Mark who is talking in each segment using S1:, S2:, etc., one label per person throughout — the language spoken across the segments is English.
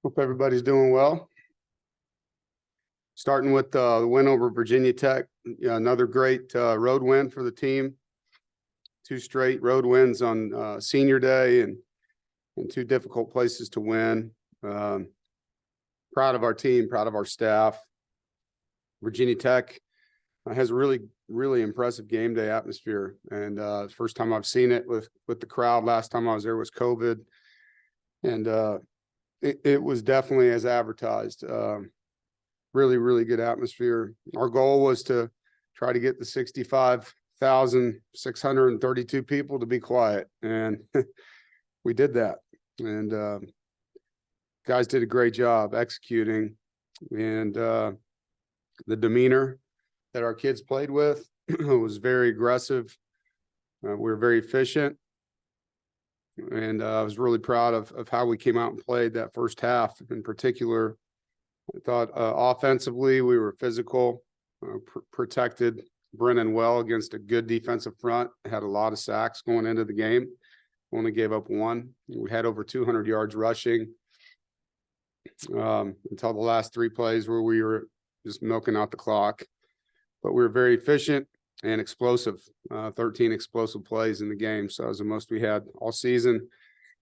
S1: Hope everybody's doing well. Starting with the win over Virginia Tech, another great road win for the team. 2 straight road wins on senior day and 2 difficult places to win. Proud of our team, proud of our staff. Virginia Tech has a really impressive game day atmosphere, and first time I've seen it with the crowd. Last time I was there was COVID, and it was definitely as advertised. Really good atmosphere. Our goal was to try to get the 65,632 people to be quiet, and we did that. And guys did a great job executing, and the demeanor that our kids played with was very aggressive. We were very efficient, and I was really proud of how we came out and played that first half. In particular, I thought offensively we were physical, protected Brennan well against a good defensive front. Had a lot of sacks going into the game. Only gave up 1. We had over 200 yards rushing until the last 3 plays where we were just milking out the clock. But we were very efficient and explosive. 13 explosive plays in the game. So that was the most we had all season.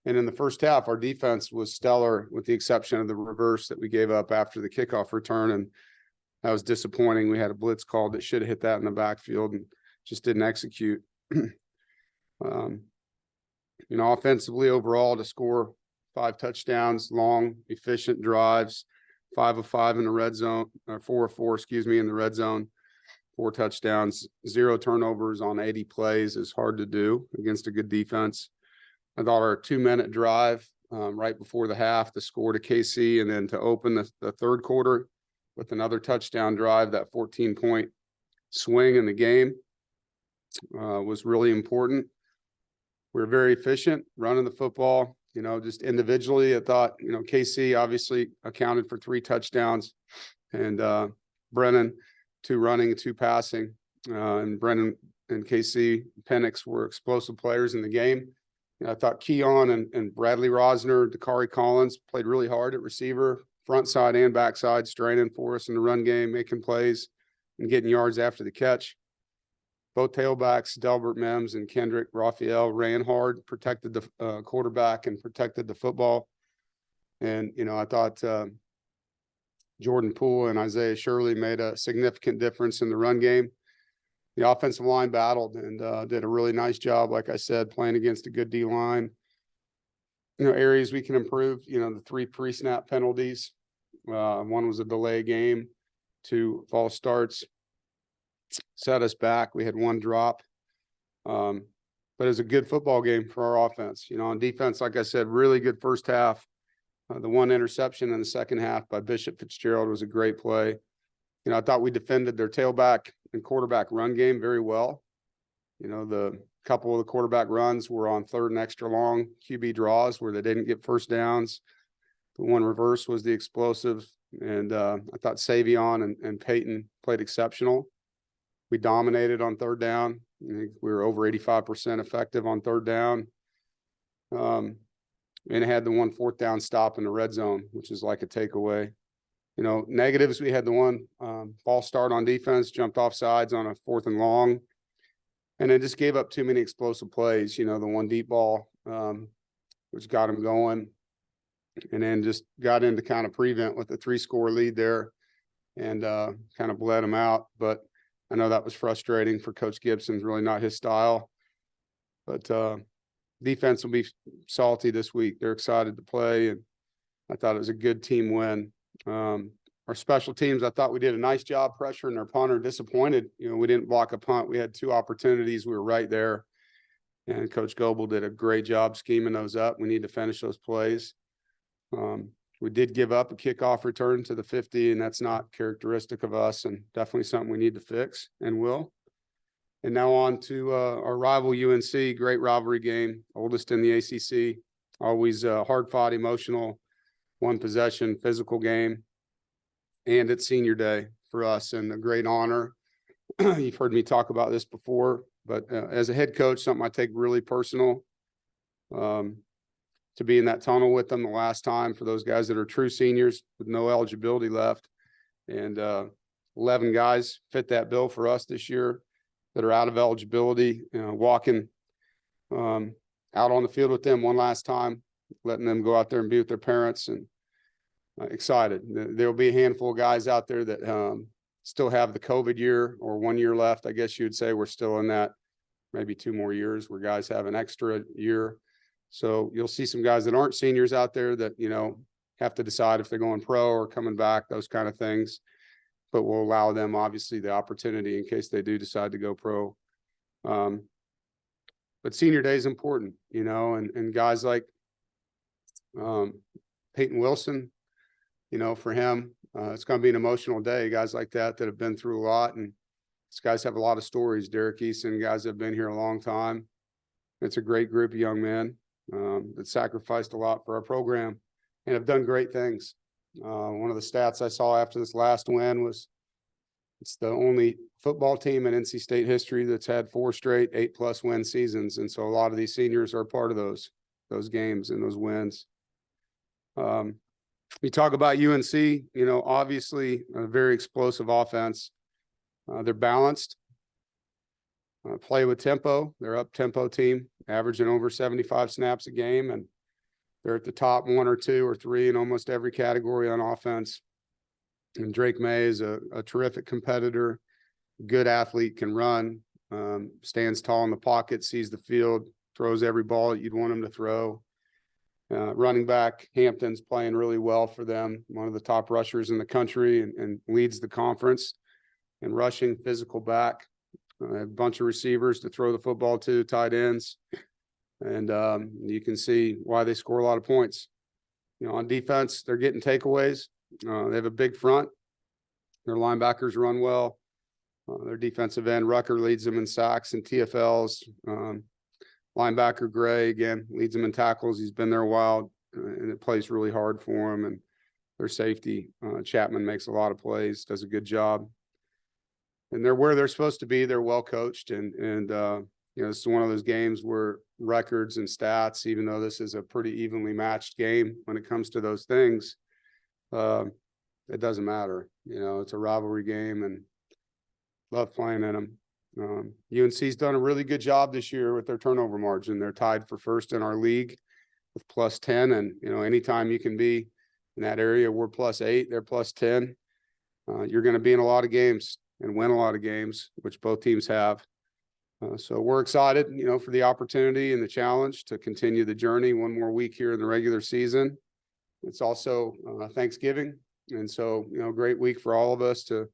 S1: And in the first half, our defense was stellar, with the exception of the reverse that we gave up after the kickoff return. And that was disappointing. We had a blitz called that should have hit that in the backfield and just didn't execute. Offensively overall, to score 5 touchdowns, long, efficient drives, 5 of 5 in the red zone, or 4 of 4, in the red zone, 4 touchdowns, 0 turnovers on 80 plays is hard to do against a good defense. I thought our 2-minute drive right before the half to score to KC and then to open the third quarter with another touchdown drive, that 14-point swing in the game was really important. We were very efficient running the football. Just individually, I thought, KC obviously accounted for 3 touchdowns, and Brennan 2 running and 2 passing. And Brennan and KC Penix were explosive players in the game. I thought Keon and Bradley Rosner, Dakari Collins played really hard at receiver, front side and backside, straining for us in the run game, making plays and getting yards after the catch. Both tailbacks, Delbert Mims and Kendrick Raphael, ran hard, protected the quarterback and protected the football. And, I thought Jordan Poole and Isaiah Shirley made a significant difference in the run game. The offensive line battled and did a really nice job, like I said, playing against a good D-line. Areas we can improve, the 3 pre-snap penalties. 1 was a delay game, 2 false starts. Set us back. We had 1 drop. But it was a good football game for our offense. On defense, like I said, really good first half. The 1 interception in the second half by Bishop Fitzgerald was a great play. I thought we defended their tailback and quarterback run game very well. The couple of the quarterback runs were on 3rd and extra long QB draws where they didn't get first downs. The 1 reverse was the explosive. And I thought Savion and Peyton played exceptional. We dominated on 3rd down. I think we were over 85% effective on 3rd down. And it had the 1 4th down stop in the red zone, which is like a takeaway. Negatives, we had the 1 false start on defense, jumped off sides on a 4th and long, and it just gave up too many explosive plays. The 1 deep ball, which got him going, and then just got into kind of prevent with the 3-score lead there and kind of bled him out. But I know that was frustrating for Coach Gibson. Really not his style. But defense will be salty this week. They're excited to play, and I thought it was a good team win. Our special teams, I thought we did a nice job pressuring their punter. Disappointed, we didn't block a punt. We had 2 opportunities. We were right there, and Coach Goebel did a great job scheming those up. We need to finish those plays. We did give up a kickoff return to the 50, and that's not characteristic of us, and definitely something we need to fix and will. And now on to our rival UNC. Great rivalry game, oldest in the ACC. Always hard-fought, emotional, 1 possession, physical game. And it's senior day for us, and a great honor. You've heard me talk about this before, but as a head coach, something I take really personal. to be in that tunnel with them the last time for those guys that are true seniors with no eligibility left. And 11 guys fit that bill for us this year that are out of eligibility, walking out on the field with them one last time, letting them go out there and be with their parents, and excited. There'll be a handful of guys out there that still have the COVID year or 1 year left. I guess you'd say we're still in that, maybe 2 more years where guys have an extra year. So you'll see some guys that aren't seniors out there that, have to decide if they're going pro or coming back, those kind of things. But we'll allow them obviously the opportunity in case they do decide to go pro. But senior day is important, and guys like Peyton Wilson, for him, it's going to be an emotional day. Guys like that have been through a lot, and these guys have a lot of stories. Derek Eason, guys that have been here a long time. It's a great group of young men that sacrificed a lot for our program and have done great things. One of the stats I saw after this last win was it's the only football team in NC State history that's had 4 straight 8+ win seasons. And so a lot of these seniors are part of those games and those wins. We talk about UNC, obviously a very explosive offense. They're balanced, play with tempo. They're up tempo team, averaging over 75 snaps a game, and they're at the top 1 or 2 or 3 in almost every category on offense. And Drake May is a terrific competitor, good athlete, can run, stands tall in the pocket, sees the field, throws every ball that you'd want him to throw. Running back Hampton's playing really well for them, one of the top rushers in the country, and leads the conference. And rushing, physical back, a bunch of receivers to throw the football to, tight ends. And you can see why they score a lot of points. On defense, they're getting takeaways. They have a big front. Their linebackers run well. Their defensive end, Rucker, leads them in sacks and TFLs. Linebacker Gray, again, leads them in tackles. He's been there a while, and it plays really hard for him. And their safety, Chapman, makes a lot of plays, does a good job. And they're where they're supposed to be. They're well coached, and this is one of those games where records and stats, even though this is a pretty evenly matched game when it comes to those things, it doesn't matter. It's a rivalry game, and love playing in them. UNC's done a really good job this year with their turnover margin. They're tied for first in our league with +10. And, anytime you can be in that area, we're +8, they're +10. You're going to be in a lot of games and win a lot of games, which both teams have. So we're excited, for the opportunity and the challenge to continue the journey one more week here in the regular season. It's also Thanksgiving. And so, great week for all of us to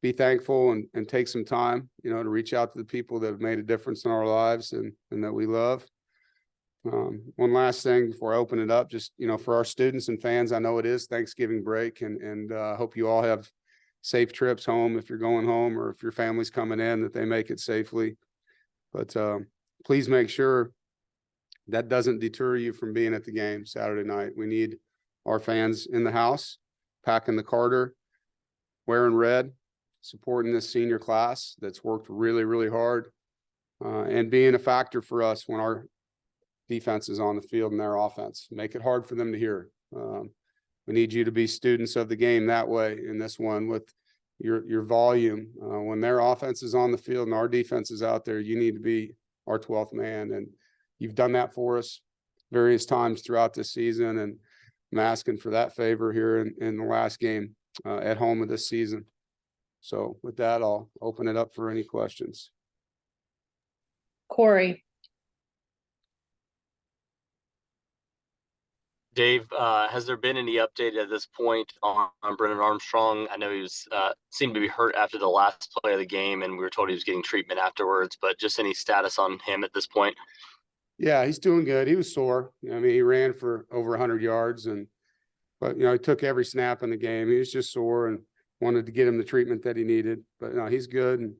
S1: be thankful and take some time, to reach out to the people that have made a difference in our lives and that we love. One last thing before I open it up, just, for our students and fans, I know it is Thanksgiving break, and hope you all have safe trips home if you're going home, or if your family's coming in, that they make it safely. But please make sure that doesn't deter you from being at the game Saturday night. We need our fans in the house, packing the Carter, wearing red, supporting this senior class that's worked really, really hard, and being a factor for us when our defense is on the field and their offense. Make it hard for them to hear. We need you to be students of the game that way in this one with your volume. When their offense is on the field and our defense is out there, you need to be our 12th man. And you've done that for us various times throughout this season. And I'm asking for that favor here in the last game at home of this season. So with that, I'll open it up for any questions.
S2: Corey.
S3: Dave, has there been any update at this point on Brennan Armstrong? I know he was seemed to be hurt after the last play of the game, and we were told he was getting treatment afterwards, but just any status on him at this point?
S1: Yeah, he's doing good. He was sore. He ran for over 100 yards, but he took every snap in the game. He was just sore and wanted to get him the treatment that he needed. But no, he's good. And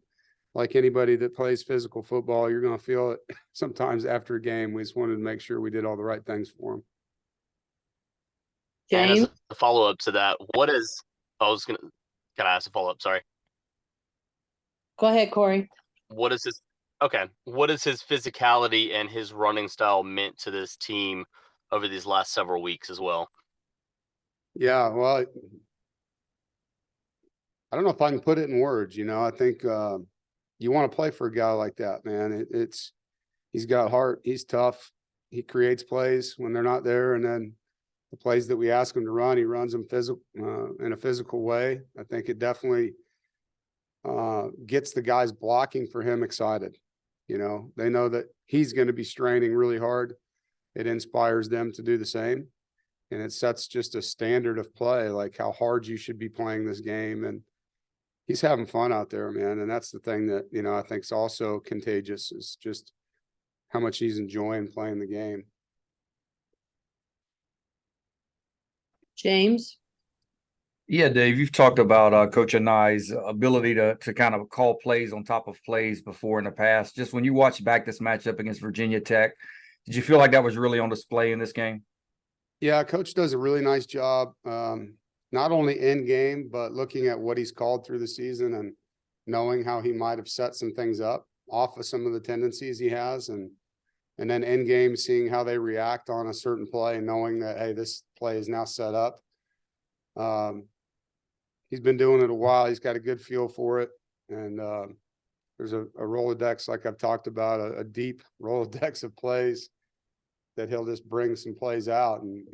S1: like anybody that plays physical football, you're going to feel it sometimes after a game. We just wanted to make sure we did all the right things for him.
S3: And as a follow-up to that, can I ask a follow-up? Sorry.
S2: Go ahead, Corey.
S3: What is his physicality and his running style meant to this team over these last several weeks as well.
S1: Yeah, well, I don't know if I can put it in words. I think you want to play for a guy like that, man. He's got heart. He's tough. He creates plays when they're not there, and then the plays that we ask him to run, he runs them in a physical way. I think it definitely gets the guys blocking for him excited. They know that he's going to be straining really hard. It inspires them to do the same, and it sets just a standard of play, like how hard you should be playing this game. And he's having fun out there, man. And that's the thing that, I think is also contagious, is just how much he's enjoying playing the game.
S2: James?
S4: Yeah, Dave, you've talked about Coach Anai's ability to kind of call plays on top of plays before in the past. Just when you watch back this matchup against Virginia Tech, did you feel like that was really on display in this game?
S1: Yeah, Coach does a really nice job, not only in game, but looking at what he's called through the season and knowing how he might have set some things up off of some of the tendencies he has, and then in game seeing how they react on a certain play, knowing that, hey, this play is now set up. He's been doing it a while. He's got a good feel for it. And there's a Rolodex, like I've talked about, a deep Rolodex of plays that he'll just bring some plays out. And,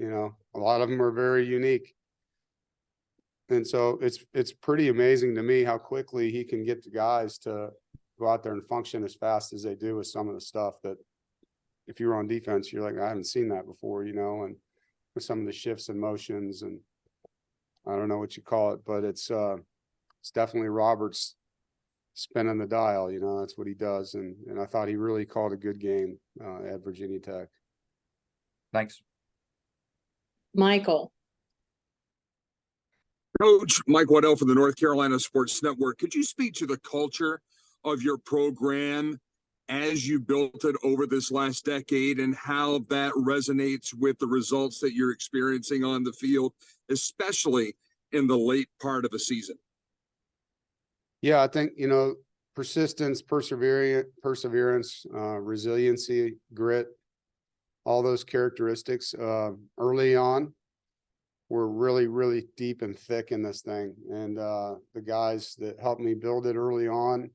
S1: a lot of them are very unique. And so it's pretty amazing to me how quickly he can get the guys to go out there and function as fast as they do with some of the stuff that, if you were on defense, you're like, I haven't seen that before, and with some of the shifts and motions, and I don't know what you call it, but it's definitely Roberts spinning the dial. That's what he does. And I thought he really called a good game at Virginia Tech.
S4: Thanks.
S2: Michael?
S5: Coach Mike Waddell for the North Carolina Sports Network. Could you speak to the culture of your program as you built it over this last decade, and how that resonates with the results that you're experiencing on the field, especially in the late part of the season?
S1: Yeah, I think, persistence, perseverance, resiliency, grit, all those characteristics early on were really, really deep and thick in this thing. And the guys that helped me build it early on,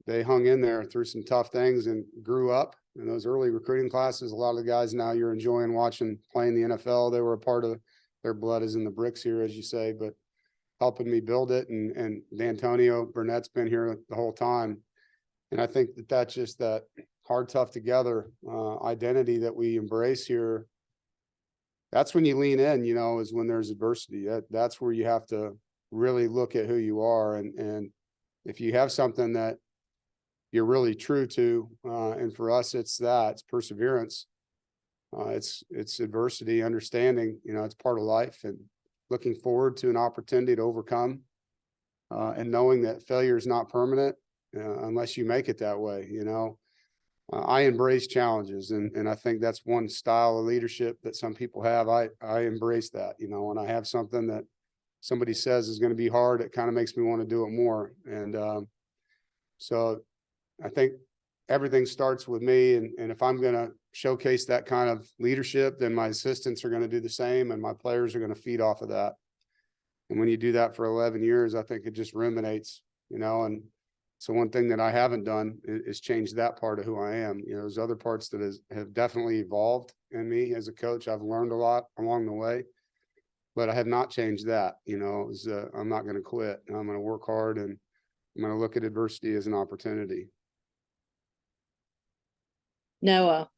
S1: they hung in there through some tough things and grew up in those early recruiting classes. A lot of the guys now you're enjoying watching playing the NFL. They were a part of, their blood is in the bricks here, as you say, but helping me build it. And D'Antonio Burnett's been here the whole time. And I think that's just that hard, tough together identity that we embrace here. That's when you lean in, is when there's adversity. That's where you have to really look at who you are. And if you have something that you're really true to, and for us, it's perseverance. It's adversity, understanding, it's part of life, and looking forward to an opportunity to overcome, and knowing that failure is not permanent unless you make it that way. I embrace challenges, and I think that's one style of leadership that some people have. I embrace that, when I have something that somebody says is going to be hard, it kind of makes me want to do it more. And so I think everything starts with me, and if I'm going to showcase that kind of leadership, then my assistants are going to do the same, and my players are going to feed off of that. And when you do that for 11 years, I think it just ruminates, and so one thing that I haven't done is change that part of who I am. There's other parts that have definitely evolved in me as a coach. I've learned a lot along the way, but I have not changed that. I'm not going to quit. I'm going to work hard, and I'm going to look at adversity as an opportunity.
S2: Noah?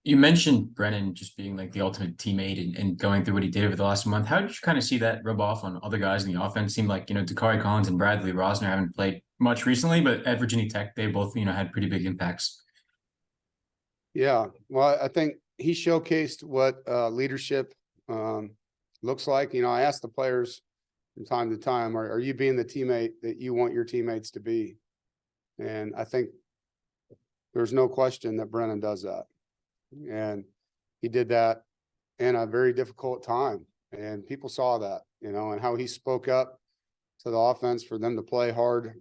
S6: You mentioned Brennan just being like the ultimate teammate and going through what he did over the last month. How did you kind of see that rub off on other guys in the offense? Seemed like, Dakari Collins and Bradley Rosner haven't played much recently, but at Virginia Tech, they both, had pretty big impacts.
S1: Yeah, well, I think he showcased what leadership looks like. I asked the players from time to time, are you being the teammate that you want your teammates to be? And I think there's no question that Brennan does that. And he did that in a very difficult time. And people saw that, and how he spoke up to the offense for them to play hard.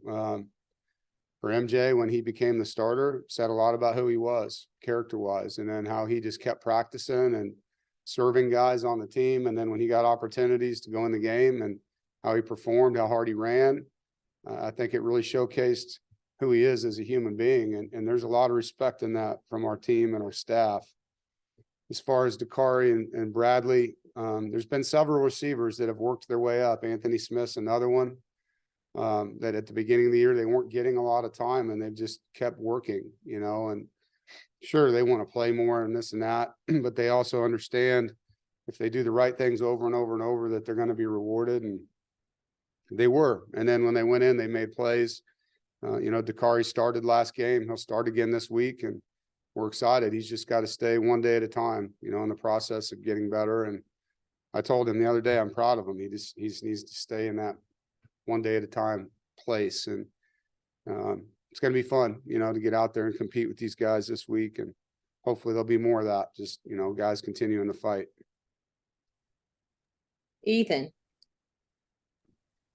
S1: for MJ, when he became the starter, said a lot about who he was character-wise, and then how he just kept practicing and serving guys on the team. And then when he got opportunities to go in the game and how he performed, how hard he ran, I think it really showcased who he is as a human being. And there's a lot of respect in that from our team and our staff. As far as Dakari and Bradley, there's been several receivers that have worked their way up. Anthony Smith's another one that at the beginning of the year, they weren't getting a lot of time, and they've just kept working, you know, and sure, they want to play more and this and that, but they also understand if they do the right things over and over and over that they're going to be rewarded, and they were. And then when they went in, they made plays. You know, Dakari started last game. He'll start again this week, and we're excited. He's just got to stay one day at a time, you know, in the process of getting better. And I told him the other day, I'm proud of him. He needs to stay in that one day at a time place. And it's going to be fun, you know, to get out there and compete with these guys this week. And hopefully there'll be more of that. Just, you know, guys continuing to fight.
S2: Ethan.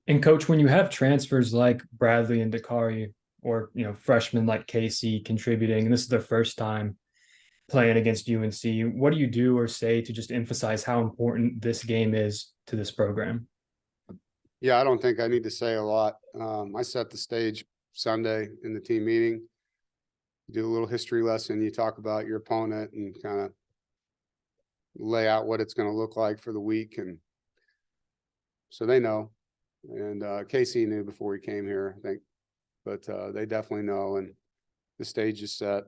S7: And coach, when you have transfers like Bradley and Dakari, or, you know, freshmen like Casey contributing, and this is their first time playing against UNC, what do you do or say to just emphasize how important this game is to this program?
S1: Yeah, I don't think I need to say a lot. I set the stage Sunday in the team meeting, do a little history lesson. You talk about your opponent and kind of lay out what it's going to look like for the week. And so they know. And Casey knew before he came here, I think, but they definitely know. And the stage is set.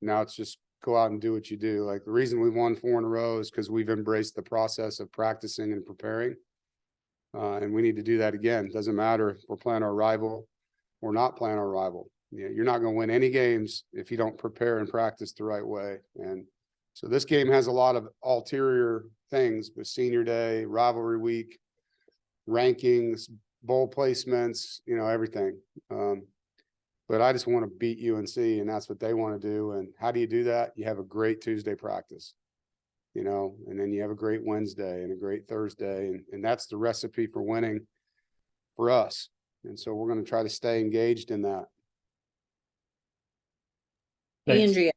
S1: Now it's just go out and do what you do. Like, the reason we won 4 in a row is because we've embraced the process of practicing and preparing. And we need to do that again. Doesn't matter if we're playing our rival or not playing our rival. You know, you're not going to win any games if you don't prepare and practice the right way. And so this game has a lot of ulterior things with senior day, rivalry week, rankings, bowl placements, you know, everything. But I just want to beat UNC, and that's what they want to do. And how do you do that? You have a great Tuesday practice, you know, and then you have a great Wednesday and a great Thursday. And that's the recipe for winning for us. And so we're going to try to stay engaged in that.
S7: Thanks.
S2: Andrea.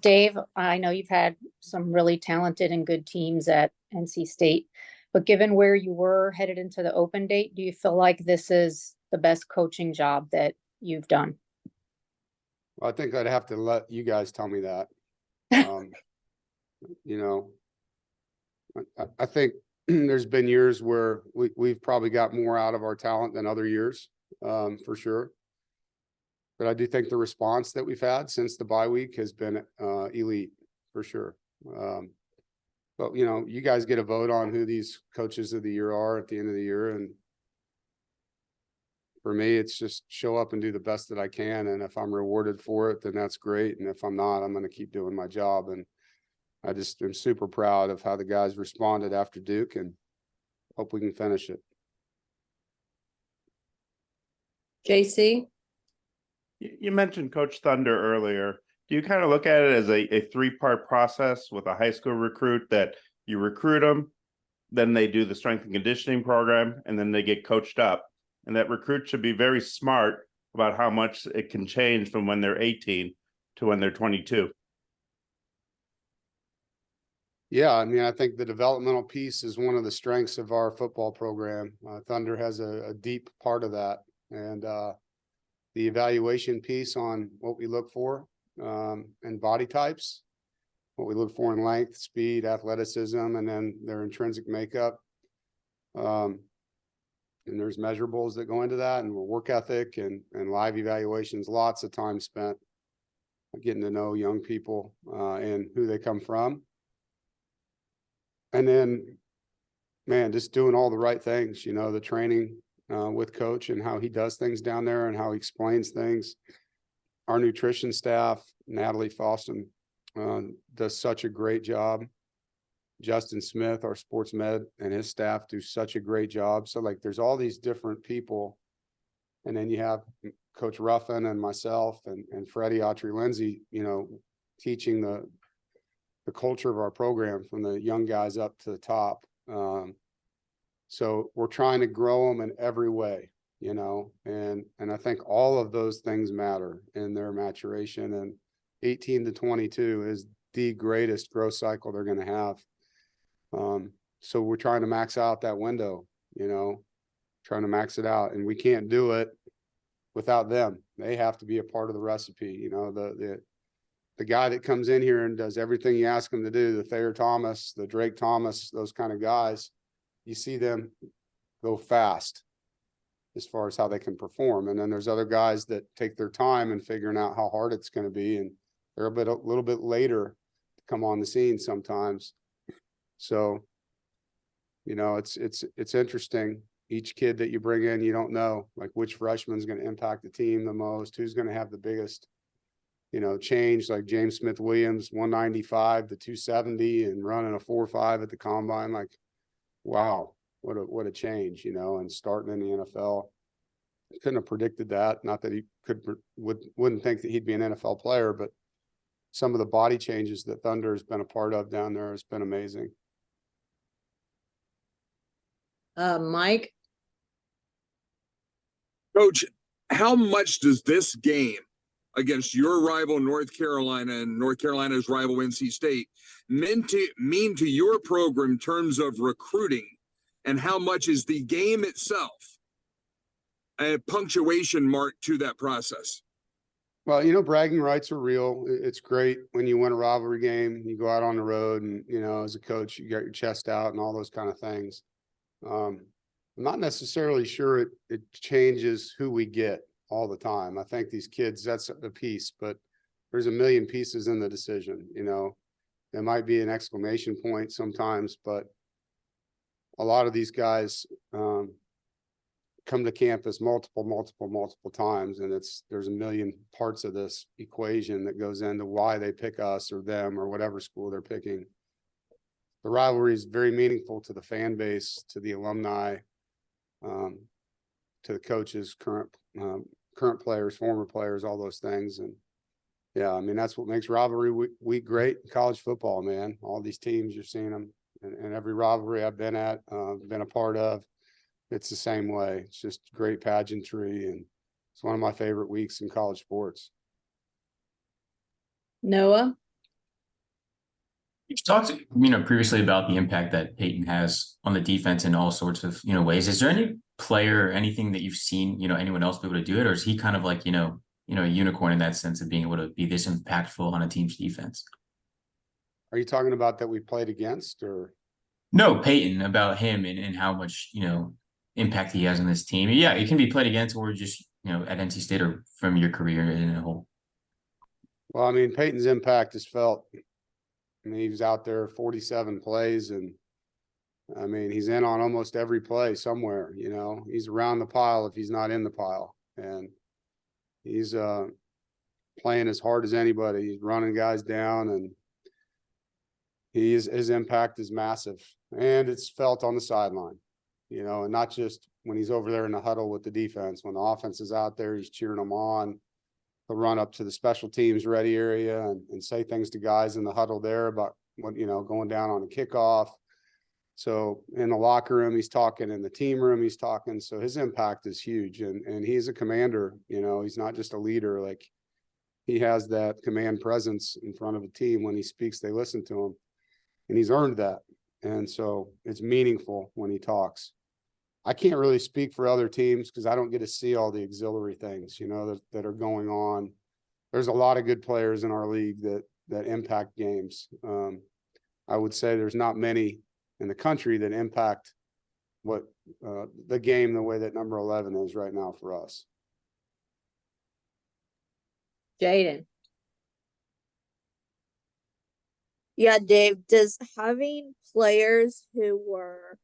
S8: Dave, I know you've had some really talented and good teams at NC State, but given where you were headed into the open date, do you feel like this is the best coaching job that you've done?
S1: Well, I think I'd have to let you guys tell me that. You know, I think there's been years where we've probably got more out of our talent than other years, for sure. But I do think the response that we've had since the bye week has been elite, for sure. But, you know, you guys get a vote on who these coaches of the year are at the end of the year. And for me, it's just show up and do the best that I can. And if I'm rewarded for it, then that's great. And if I'm not, I'm going to keep doing my job. And I just am super proud of how the guys responded after Duke, and hope we can finish it.
S2: JC.
S9: You mentioned Coach Thunder earlier. Do you kind of look at it as a 3-part process with a high school recruit, that you recruit them, then they do the strength and conditioning program, and then they get coached up? And that recruit should be very smart about how much it can change from when they're 18 to when they're 22.
S1: Yeah, I mean, I think the developmental piece is one of the strengths of our football program. Thunder has a deep part of that. And the evaluation piece on what we look for and body types, what we look for in length, speed, athleticism, and then their intrinsic makeup. And there's measurables that go into that, and work ethic and live evaluations, lots of time spent getting to know young people and who they come from. And then, man, just doing all the right things, you know, the training with coach and how he does things down there and how he explains things. Our nutrition staff, Natalie Foston, does such a great job. Justin Smith, our sports med, and his staff do such a great job. So, like, there's all these different people. And then you have Coach Ruffin and myself and Freddie Autry-Lindsay, you know, teaching the culture of our program from the young guys up to the top. So we're trying to grow them in every way. you know, and I think all of those things matter in their maturation, and 18 to 22 is the greatest growth cycle they're going to have. So we're trying to max out that window, you know, trying to max it out, and we can't do it without them. They have to be a part of the recipe. You know, the guy that comes in here and does everything you ask him to do, the Thayer Thomas, the Drake Thomas, those kind of guys, you see them go fast as far as how they can perform. And then there's other guys that take their time in figuring out how hard it's going to be, and they're a little bit later to come on the scene sometimes. So, you know, it's interesting. Each kid that you bring in, you don't know like which freshman's going to impact the team the most, who's going to have the biggest, you know, change. Like James Smith Williams, 195 to 270 and running a 4.5 at the combine. Like, wow, what a change, you know, and starting in the NFL. Couldn't have predicted that. Not that he wouldn't think that he'd be an NFL player, but some of the body changes that Thunder has been a part of down there has been amazing.
S2: Mike,
S5: Coach, how much does this game against your rival North Carolina and North Carolina's rival NC State mean to your program in terms of recruiting, and how much is the game itself a punctuation mark to that process?
S1: Well, you know, bragging rights are real. It's great when you win a rivalry game, you go out on the road and, you know, as a coach, you got your chest out and all those kind of things. I'm not necessarily sure it changes who we get all the time. I think these kids, that's a piece, but there's a million pieces in the decision. You know, it might be an exclamation point sometimes, but a lot of these guys come to campus multiple times, and there's a million parts of this equation that goes into why they pick us or them or whatever school they're picking. The rivalry is very meaningful to the fan base, to the alumni, to the coaches, current players, former players, all those things. And yeah, I mean, that's what makes rivalry week great in college football, man. All these teams, you're seeing them, and every rivalry I've been at, been a part of, it's the same way. It's just great pageantry, and it's one of my favorite weeks in college sports.
S2: Noah,
S6: You've talked, previously about the impact that Peyton has on the defense in all sorts of, ways. Is there any player or anything that you've seen, anyone else be able to do it? Or is he kind of like, a unicorn in that sense of being able to be this impactful on a team's defense?
S1: Are you talking about that we played against, or?
S6: No, Peyton, about him and how much, impact he has on this team. Yeah, it can be played against, or just, at NC State, or from your career in a whole.
S1: Well, I mean, Peyton's impact is felt. I mean, he was out there 47 plays, and I mean, he's in on almost every play somewhere. He's around the pile if he's not in the pile, and he's playing as hard as anybody. He's running guys down, and his impact is massive, and it's felt on the sideline. And not just when he's over there in the huddle with the defense. When the offense is out there, he's cheering them on. He'll run up to the special teams ready area and say things to guys in the huddle there about what, going down on a kickoff. So in the locker room, he's talking. In the team room, he's talking. So his impact is huge. And he's a commander. He's not just a leader. Like, he has that command presence in front of a team. When he speaks, they listen to him. And he's earned that. And so it's meaningful when he talks. I can't really speak for other teams because I don't get to see all the auxiliary things, that are going on. There's a lot of good players in our league that impact games. I would say there's not many in the country that impact what the game the way that number 11 is right now for us.
S2: Jaden.
S10: Yeah, Dave, does having players who were,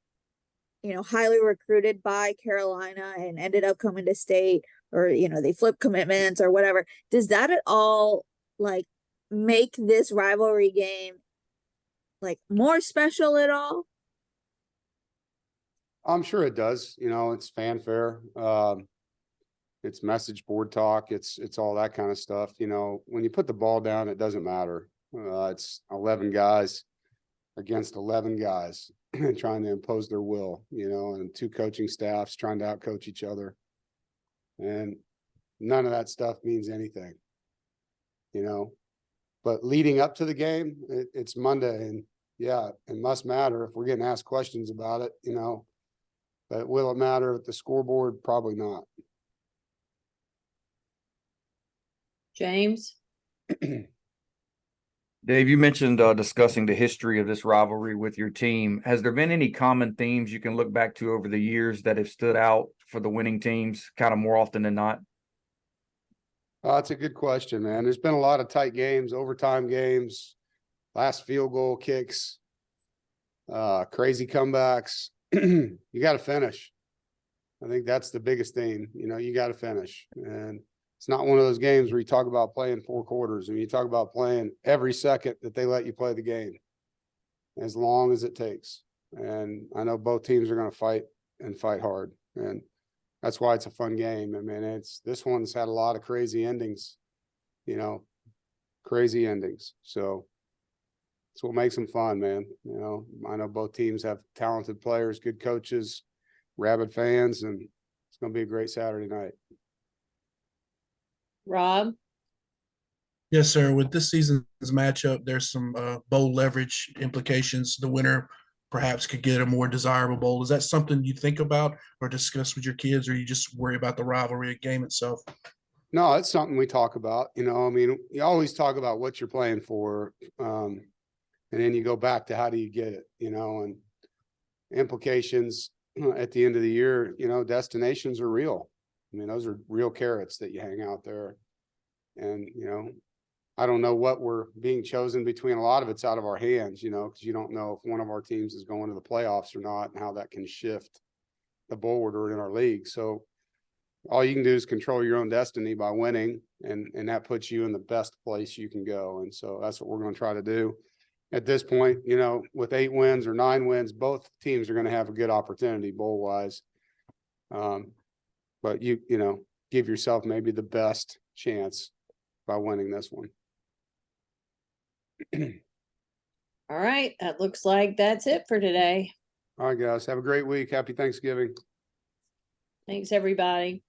S10: highly recruited by Carolina and ended up coming to State, or, they flipped commitments or whatever, does that at all make this rivalry game more special at all?
S1: I'm sure it does. It's fanfare. It's message board talk. It's all that kind of stuff. When you put the ball down, it doesn't matter. It's 11 guys against 11 guys trying to impose their will, and two coaching staffs trying to outcoach each other. And none of that stuff means anything, but leading up to the game, it's Monday, and yeah, it must matter if we're getting asked questions about it, but will it matter at the scoreboard? Probably not.
S2: James,
S4: Dave, you mentioned discussing the history of this rivalry with your team. Has there been any common themes you can look back to over the years that have stood out for the winning teams kind of more often than not?
S1: That's a good question, man. There's been a lot of tight games, overtime games, last field goal kicks, crazy comebacks. You got to finish. I think that's the biggest thing. You got to finish. And it's not one of those games where you talk about playing 4 quarters and you talk about playing every second that they let you play the game, as long as it takes. And I know both teams are going to fight and fight hard. And that's why it's a fun game. I mean, this one's had a lot of crazy endings, crazy endings. So it's what makes them fun, man. I know both teams have talented players, good coaches, rabid fans, and it's going to be a great Saturday night.
S2: Rob,
S11: Yes, sir. With this season's matchup, there's some bowl leverage implications. The winner perhaps could get a more desirable bowl. Is that something you think about or discuss with your kids, or you just worry about the rivalry game itself?
S1: No, it's something we talk about. I mean, you always talk about what you're playing for, and then you go back to how do you get it, and implications at the end of the year. Destinations are real. I mean, those are real carrots that you hang out there. And, I don't know what we're being chosen between. A lot of it's out of our hands, because you don't know if one of our teams is going to the playoffs or not, and how that can shift the bowl order in our league. So all you can do is control your own destiny by winning, and that puts you in the best place you can go. And so that's what we're going to try to do. At this point, with 8 wins or 9 wins, both teams are going to have a good opportunity bowl wise. But you give yourself maybe the best chance by winning this one.
S2: all right, that looks like that's it for today.
S1: All right, guys, have a great week. Happy Thanksgiving.
S2: Thanks, everybody.